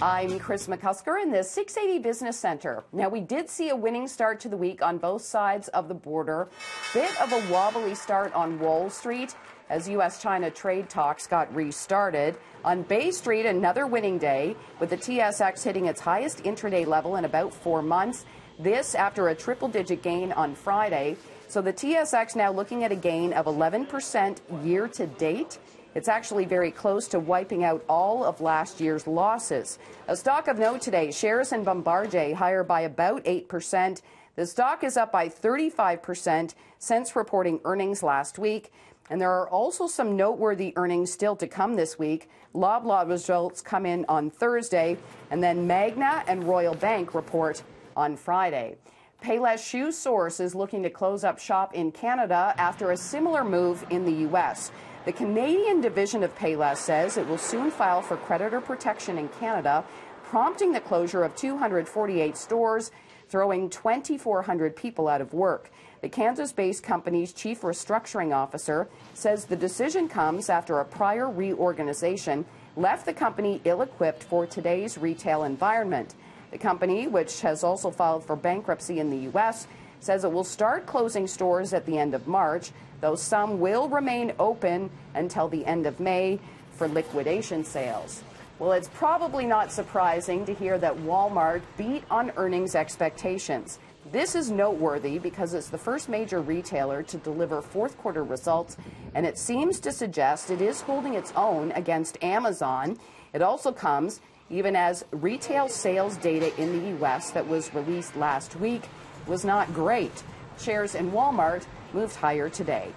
I'm Kris McCusker in the 680 Business Center. Now, we did see a winning start to the week on both sides of the border. Bit of a wobbly start on Wall Street as U.S.-China trade talks got restarted. On Bay Street, another winning day, with the TSX hitting its highest intraday level in about 4 months. This after a triple-digit gain on Friday. So the TSX now looking at a gain of 11% year to date. It's actually very close to wiping out all of last year's losses. A stock of note today, shares in Bombardier higher by about 8%. The stock is up by 35% since reporting earnings last week. And there are also some noteworthy earnings still to come this week. Loblaw results come in on Thursday, and then Magna and Royal Bank report on Friday. Payless Shoes source is looking to close up shop in Canada after a similar move in the U.S. The Canadian division of Payless says it will soon file for creditor protection in Canada, prompting the closure of 248 stores, throwing 2,400 people out of work. The Kansas-based company's chief restructuring officer says the decision comes after a prior reorganization left the company ill-equipped for today's retail environment. The company, which has also filed for bankruptcy in the U.S., says it will start closing stores at the end of March, though some will remain open until the end of May for liquidation sales. Well, it's probably not surprising to hear that Walmart beat on earnings expectations. This is noteworthy because it's the first major retailer to deliver fourth quarter results, and it seems to suggest it is holding its own against Amazon. It also comes even as retail sales data in the U.S. that was released last week was not great. Shares in Walmart moved higher today.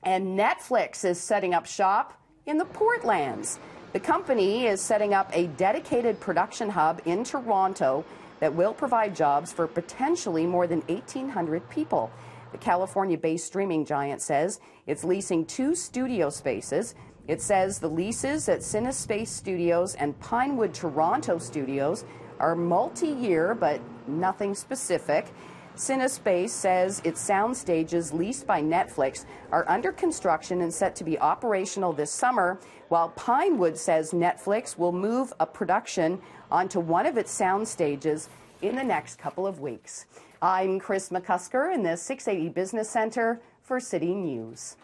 And Netflix is setting up shop in the Portlands. The company is setting up a dedicated production hub in Toronto that will provide jobs for potentially more than 1,800 people. The California-based streaming giant says it's leasing 2 studio spaces. It says the leases at CineSpace Studios and Pinewood Toronto Studios are multi-year, but nothing specific. CineSpace says its sound stages leased by Netflix are under construction and set to be operational this summer, while Pinewood says Netflix will move a production onto one of its sound stages in the next couple of weeks. I'm Kris McCusker in the 680 Business Center for City News.